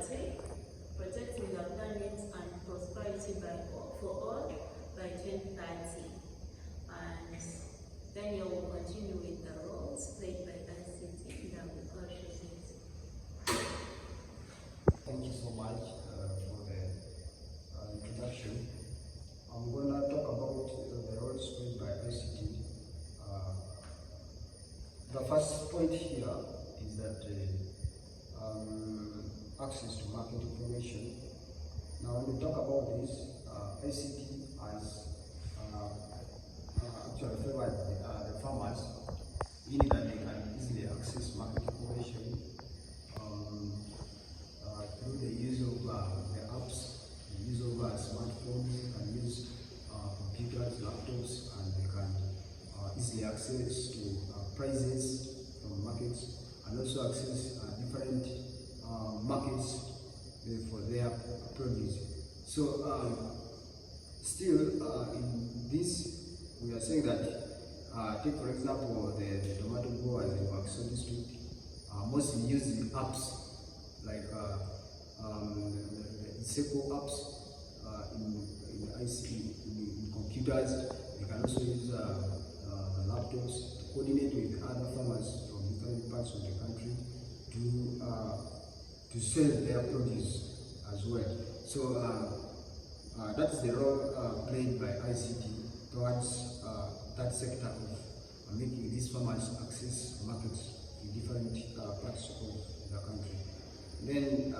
poverty, protecting the planet and prosperity for all by 2030. And Daniel will continue with the roles played by ICT in the agriculture sector. Thank you so much for the introduction. I'm going to talk about the roles played by ICT. The first point here is that access to market information. Now, when we talk about this, ICT has actually favored the farmers, meaning that they can easily access market information through the use of the apps, the use of smartphones, they can use computers, laptops, and they can easily access to prices from markets, and also access different markets for their produce. So still in this, we are saying that take for example the tomato growers in Wakiso district mostly use the apps like the Seco apps in ICT, in computers. They can also use the laptops to coordinate with other farmers from different parts of the country to sell their produce as well. So that's the role played by ICT towards that sector of making these farmers access markets in different parts of the country. Then,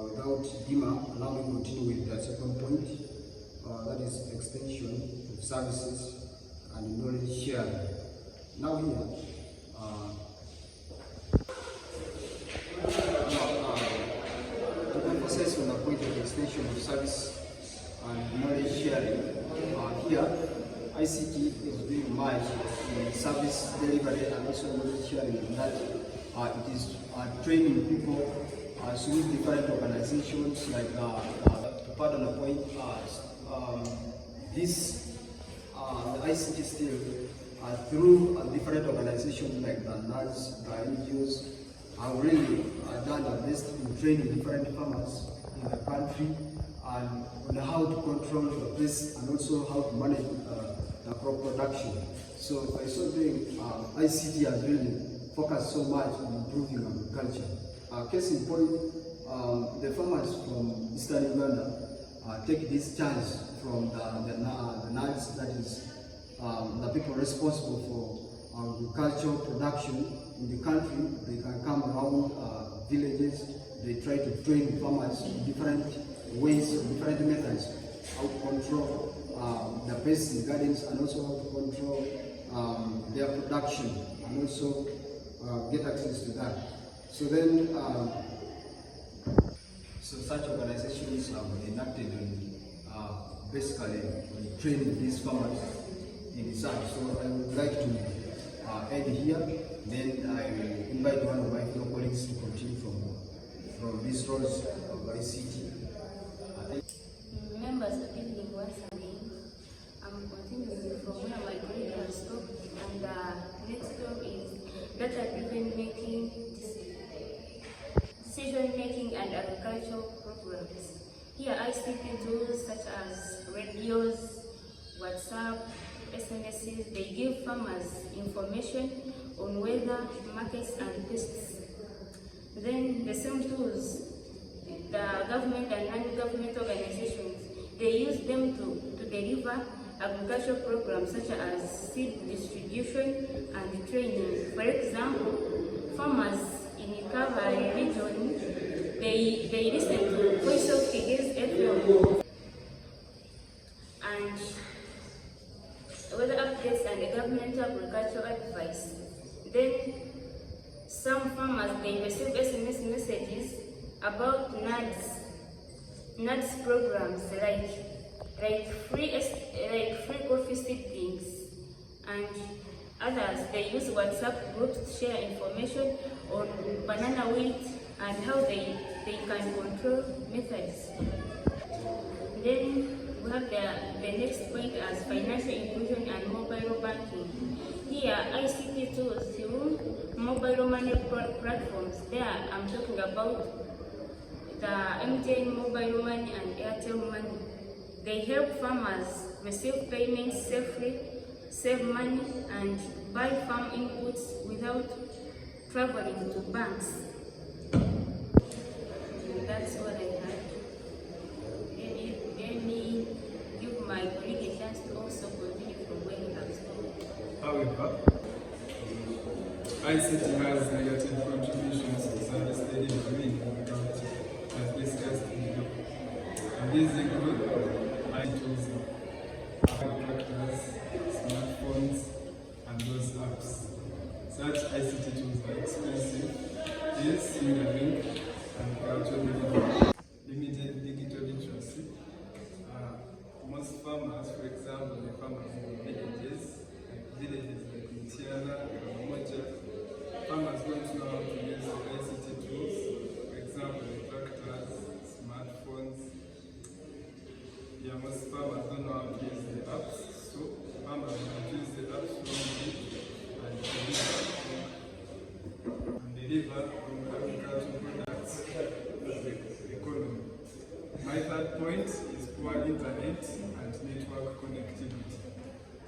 without Dima, allow me to continue with the second point, that is extension of services and knowledge sharing. Now here, to emphasize on the point of extension of service and knowledge sharing, here ICT is doing much in service delivery and also knowledge sharing, in that it is training people through different organizations, like to pardon the point, the ICT still through different organizations like the NAS, the NGOs, have really done their best in training different farmers in the country and on how to control the pest and also how to manage the crop production. So by so doing, ICT has really focused so much on improving agriculture. Case in point, the farmers from Eastern Uganda take this chance from the NADS, that is the people responsible for agricultural production in the country. They can come around villages, they try to train farmers in different ways, different methods, how to control the pests in gardens, and also how to control their production, and also get access to that. So then, so such organizations have enacted on basically on training these farmers in research. So I would like to end here. Then I will invite one of my fellow colleagues to continue from these roles of ICT. Members, good evening once again. I'm continuing from where my colleague has stopped, and next one is data-driven making, decision-making and agricultural programs. Here ICT tools such as radios, WhatsApp, SMSs, they give farmers information on weather, markets and pests. Then the same tools, the government and non-government organizations, they use them to deliver agricultural programs such as seed distribution and training. For example, farmers in Ikava region, they listen to Voice of Kigezi FM and weather updates and governmental agricultural advice. Then some farmers, they receive SMS messages about NADS programs like free coffee seedlings, and others they use WhatsApp groups to share information on banana wheat and how they can control methods. Then we have the next point as financial inclusion and mobile banking. Here ICT tools through mobile money platforms. There I'm talking about the MTN mobile money and Airtel money. They help farmers receive payments safely, save money, and buy farm inputs without traveling to banks. And that's what I had. Any give my colleague a chance to also continue from where he has stopped. However, ICT has negative contributions to service delivery in agriculture, as discussed below. And these include tools, tractors, smartphones, and those apps. Such ICT tools are expensive, is hindering agricultural delivery. Limited digital literacy. Most farmers, for example, the farmers in villages like Mitiana, Karamoja, farmers don't know how to use the ICT tools, for example, the tractors, smartphones. Yeah, most farmers don't know how to use the apps, so farmers don't use the apps wrongly and deliver agricultural products to the economy. My third point is poor internet and network connectivity.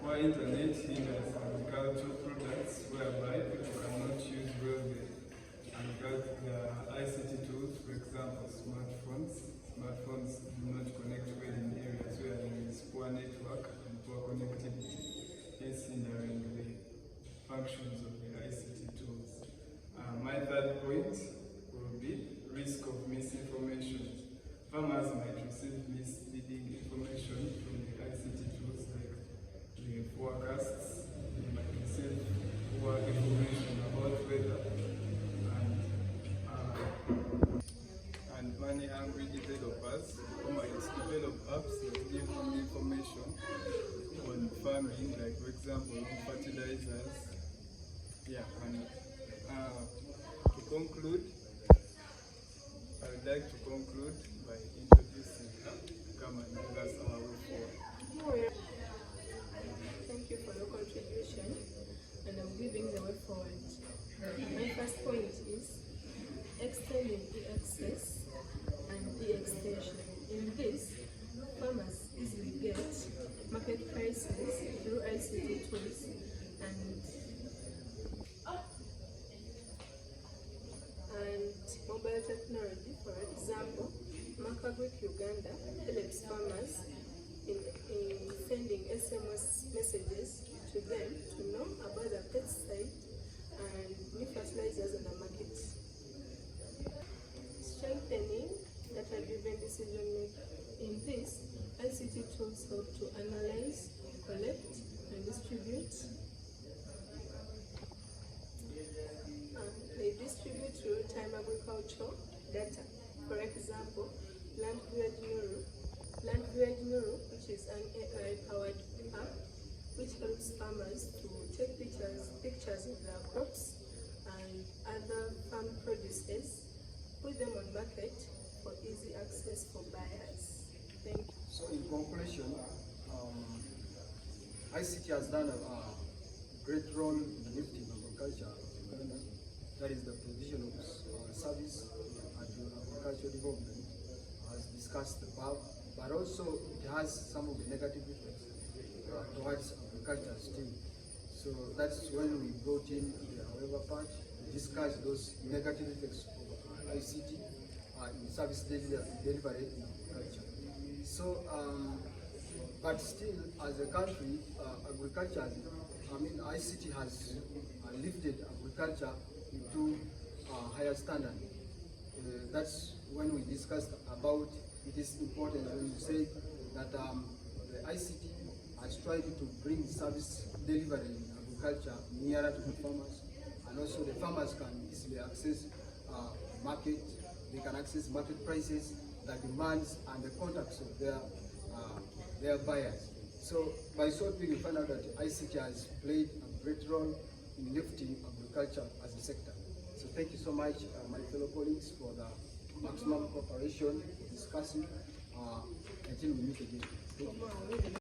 Poor internet hinders agricultural products whereby people cannot use well the ICT tools, for example, smartphones. Smartphones do not connect well in areas where there is poor network and poor connectivity, hence hindering the functions of the ICT tools. My third point will be risk of misinformation. Farmers might receive misleading information from the ICT tools like the forecasts. They might receive poor information about weather and money-hungry developers who might develop apps that give them information on farming, like for example, on fertilizers. Yeah, and to conclude, I would like to conclude by introducing her to come and give us our way forward. Thank you for your contribution, and I'm giving the way forward. My first point is extending e-access and e-extension. In this, farmers easily get market prices through ICT tools and mobile technology. For example, Macagric Uganda helps farmers in sending SMS messages to them to know about the pesticide and new fertilizers on the market. Strengthening data-driven decision making. In this, ICT tools help to analyze, collect, and distribute. They distribute real-time agricultural data. For example, LandViewEdge Nuru, which is an AI-powered app which helps farmers to take pictures of their crops and other farm produces, put them on market for easy access for buyers. Thank you. So in conclusion, ICT has done a great role in lifting agriculture in Uganda. That is the provision of service and agricultural development, as discussed above, but also it has some of the negative effects towards agriculture still. So that's when we brought in the however part to discuss those negative effects of ICT in service delivery in agriculture. So, but still, as a country, agriculture, ICT has lifted agriculture into a higher standard. That's when we discussed about it is important when you say that the ICT has tried to bring service delivery in agriculture nearer to the farmers, and also the farmers can easily access market, they can access market prices, the demands and the contacts of their buyers. So by so doing, we find out that ICT has played a great role in lifting agriculture as a sector. So thank you so much, my fellow colleagues, for the maximum cooperation, discussing until we meet again. Thank you.